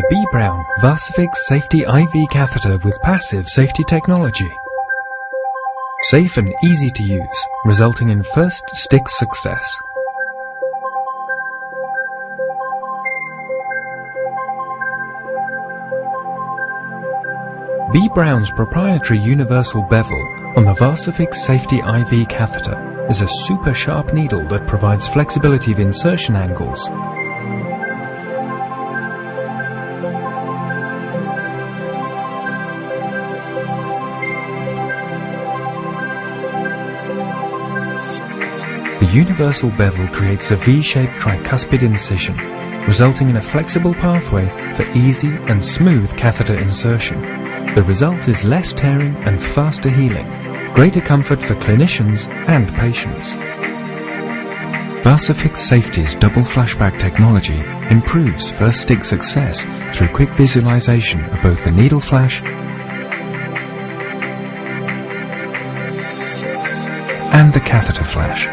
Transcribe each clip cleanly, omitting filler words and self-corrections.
the B. Brown Varsifix Safety IV Catheter with passive safety technology. Safe and easy to use, resulting in first stick success. B. Brown's proprietary universal bevel on the Varsifix Safety IV Catheter is a super sharp needle that provides flexibility of insertion angles. The universal bevel creates a V-shaped tricuspid incision, resulting in a flexible pathway for easy and smooth catheter insertion. The result is less tearing and faster healing, greater comfort for clinicians and patients. Varsifix Safety's double flashback technology improves first stick success through quick visualization of both the needle flash and the catheter flash.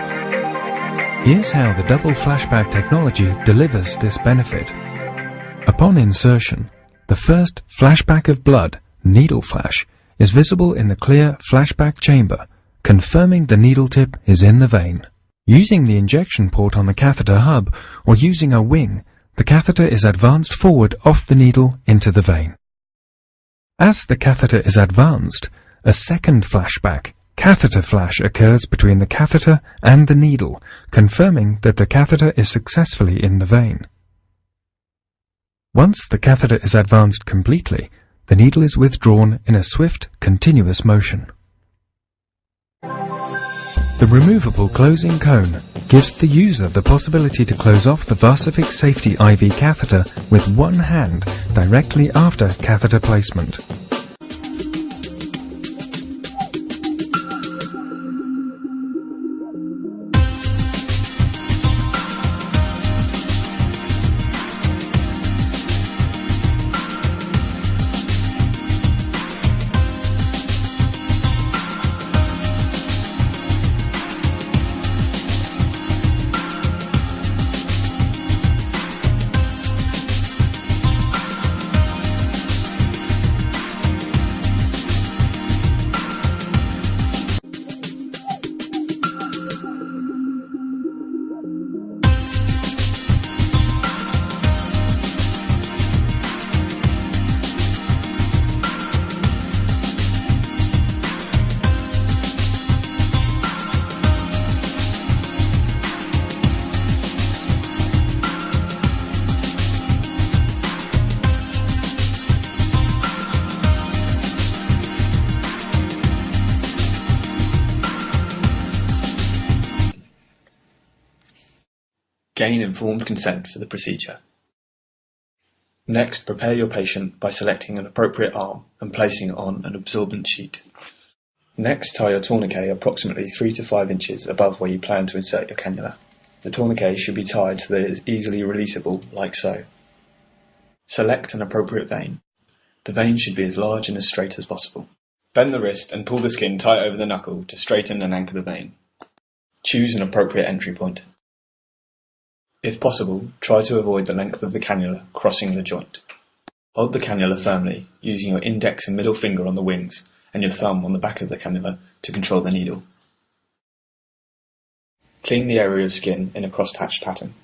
Here's how the double flashback technology delivers this benefit. Upon insertion, the first flashback of blood, needle flash, is visible in the clear flashback chamber, confirming the needle tip is in the vein. Using the injection port on the catheter hub or using a wing, the catheter is advanced forward off the needle into the vein. As the catheter is advanced, a second flashback, catheter flash, occurs between the catheter and the needle, confirming that the catheter is successfully in the vein. Once the catheter is advanced completely, the needle is withdrawn in a swift, continuous motion. The removable closing cone gives the user the possibility to close off the Varsifix Safety IV catheter with one hand directly after catheter placement. Gain informed consent for the procedure. Next, prepare your patient by selecting an appropriate arm and placing it on an absorbent sheet. Next, tie your tourniquet approximately 3 to 5 inches above where you plan to insert your cannula. The tourniquet should be tied so that it is easily releasable, like so. Select an appropriate vein. The vein should be as large and as straight as possible. Bend the wrist and pull the skin tight over the knuckle to straighten and anchor the vein. Choose an appropriate entry point. If possible, try to avoid the length of the cannula crossing the joint. Hold the cannula firmly, using your index and middle finger on the wings and your thumb on the back of the cannula to control the needle. Clean the area of skin in a cross-hatched pattern.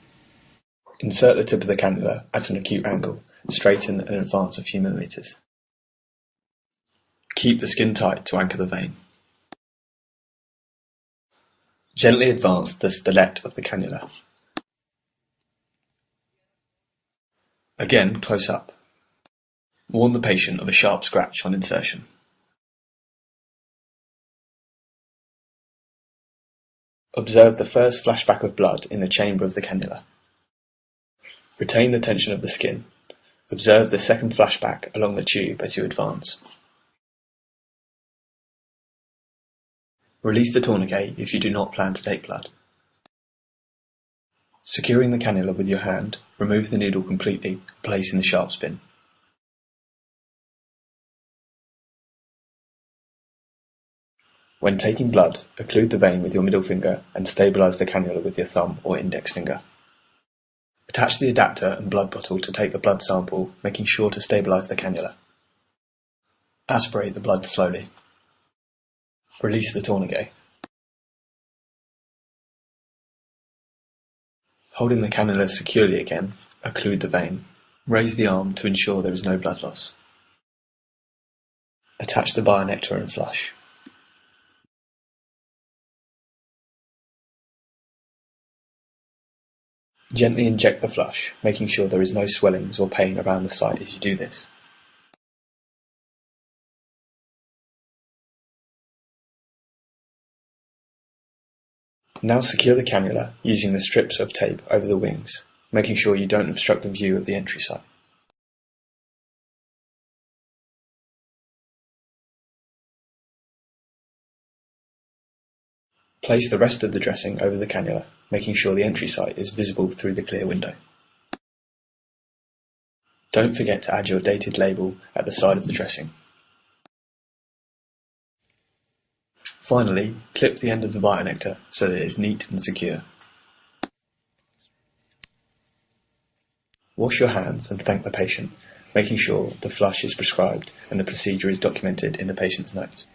Insert the tip of the cannula at an acute angle, straighten and advance a few millimeters. Keep the skin tight to anchor the vein. Gently advance the stellate of the cannula. Again, close up. Warn the patient of a sharp scratch on insertion. Observe the first flashback of blood in the chamber of the cannula. Retain the tension of the skin. Observe the second flashback along the tube as you advance. Release the tourniquet if you do not plan to take blood. Securing the cannula with your hand, remove the needle completely and place in the sharp spin. When taking blood, occlude the vein with your middle finger and stabilize the cannula with your thumb or index finger. Attach the adapter and blood bottle to take the blood sample, making sure to stabilize the cannula. Aspirate the blood slowly. Release the tourniquet. Holding the cannula securely again, occlude the vein. Raise the arm to ensure there is no blood loss. Attach the bionector and flush. Gently inject the flush, making sure there is no swellings or pain around the site as you do this. Now secure the cannula using the strips of tape over the wings, making sure you don't obstruct the view of the entry site. Place the rest of the dressing over the cannula, making sure the entry site is visible through the clear window. Don't forget to add your dated label at the side of the dressing. Finally, clip the end of the bionector so that it is neat and secure. Wash your hands and thank the patient, making sure the flush is prescribed and the procedure is documented in the patient's notes.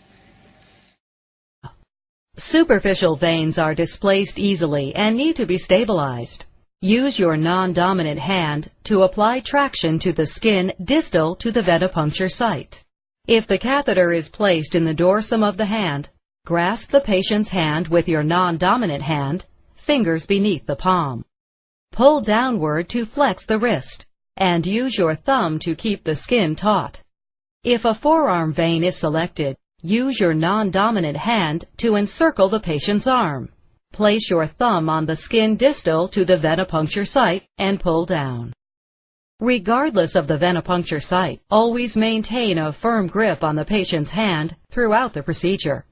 Superficial veins are displaced easily and need to be stabilized. Use your non-dominant hand to apply traction to the skin distal to the venipuncture site. If the catheter is placed in the dorsum of the hand, grasp the patient's hand with your non-dominant hand, fingers beneath the palm. Pull downward to flex the wrist, and use your thumb to keep the skin taut. If a forearm vein is selected, use your non-dominant hand to encircle the patient's arm. Place your thumb on the skin distal to the venipuncture site and pull down. Regardless of the venipuncture site, always maintain a firm grip on the patient's hand throughout the procedure.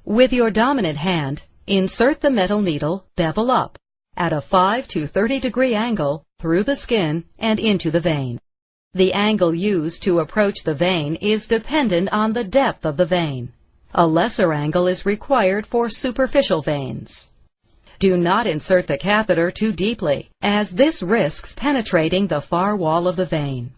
With your dominant hand, insert the metal needle bevel up at a 5 to 30 degree angle through the skin and into the vein. The angle used to approach the vein is dependent on the depth of the vein. A lesser angle is required for superficial veins. Do not insert the catheter too deeply, as this risks penetrating the far wall of the vein.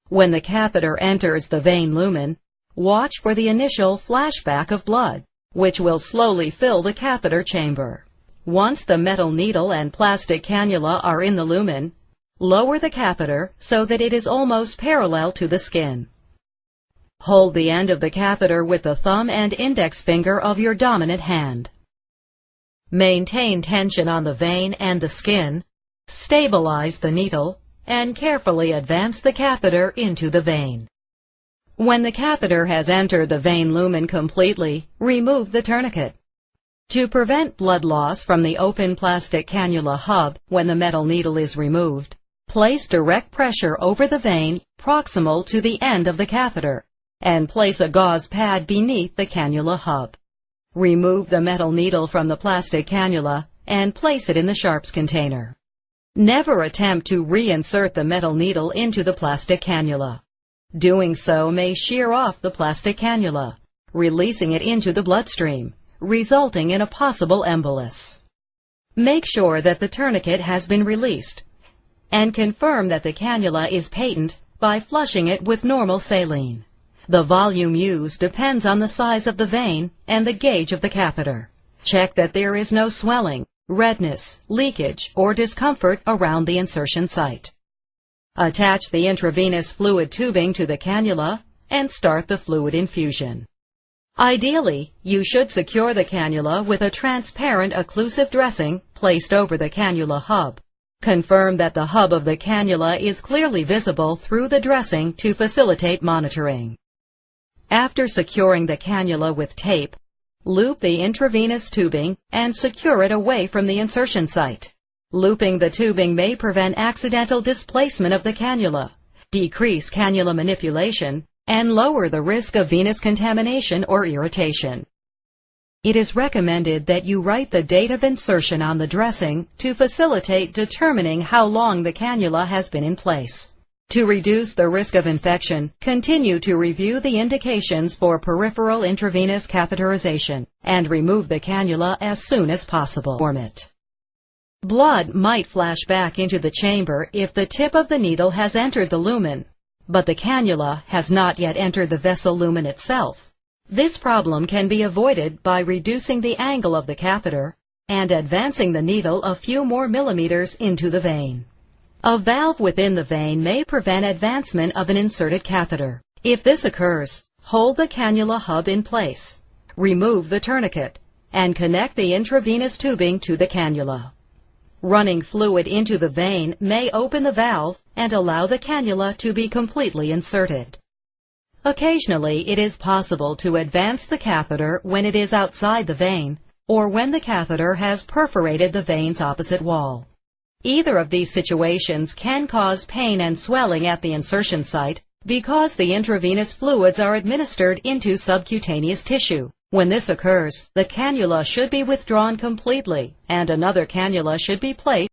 When the catheter enters the vein lumen, watch for the initial flashback of blood, which will slowly fill the catheter chamber. Once the metal needle and plastic cannula are in the lumen, lower the catheter so that it is almost parallel to the skin. Hold the end of the catheter with the thumb and index finger of your dominant hand. Maintain tension on the vein and the skin, stabilize the needle, and carefully advance the catheter into the vein. When the catheter has entered the vein lumen completely, remove the tourniquet. To prevent blood loss from the open plastic cannula hub when the metal needle is removed, place direct pressure over the vein proximal to the end of the catheter, and place a gauze pad beneath the cannula hub. Remove the metal needle from the plastic cannula and place it in the sharps container. Never attempt to reinsert the metal needle into the plastic cannula. Doing so may shear off the plastic cannula, releasing it into the bloodstream, resulting in a possible embolus. Make sure that the tourniquet has been released, and confirm that the cannula is patent by flushing it with normal saline. The volume used depends on the size of the vein and the gauge of the catheter. Check that there is no swelling, redness, leakage, or discomfort around the insertion site. Attach the intravenous fluid tubing to the cannula and start the fluid infusion. Ideally, you should secure the cannula with a transparent occlusive dressing placed over the cannula hub. Confirm that the hub of the cannula is clearly visible through the dressing to facilitate monitoring. After securing the cannula with tape, loop the intravenous tubing and secure it away from the insertion site. Looping the tubing may prevent accidental displacement of the cannula, decrease cannula manipulation, and lower the risk of venous contamination or irritation. It is recommended that you write the date of insertion on the dressing to facilitate determining how long the cannula has been in place. To reduce the risk of infection, continue to review the indications for peripheral intravenous catheterization and remove the cannula as soon as possible. Blood might flash back into the chamber if the tip of the needle has entered the lumen, but the cannula has not yet entered the vessel lumen itself. This problem can be avoided by reducing the angle of the catheter and advancing the needle a few more millimeters into the vein. A valve within the vein may prevent advancement of an inserted catheter. If this occurs, hold the cannula hub in place, remove the tourniquet, and connect the intravenous tubing to the cannula. Running fluid into the vein may open the valve and allow the cannula to be completely inserted. Occasionally, it is possible to advance the catheter when it is outside the vein or when the catheter has perforated the vein's opposite wall. Either of these situations can cause pain and swelling at the insertion site because the intravenous fluids are administered into subcutaneous tissue. When this occurs, the cannula should be withdrawn completely and another cannula should be placed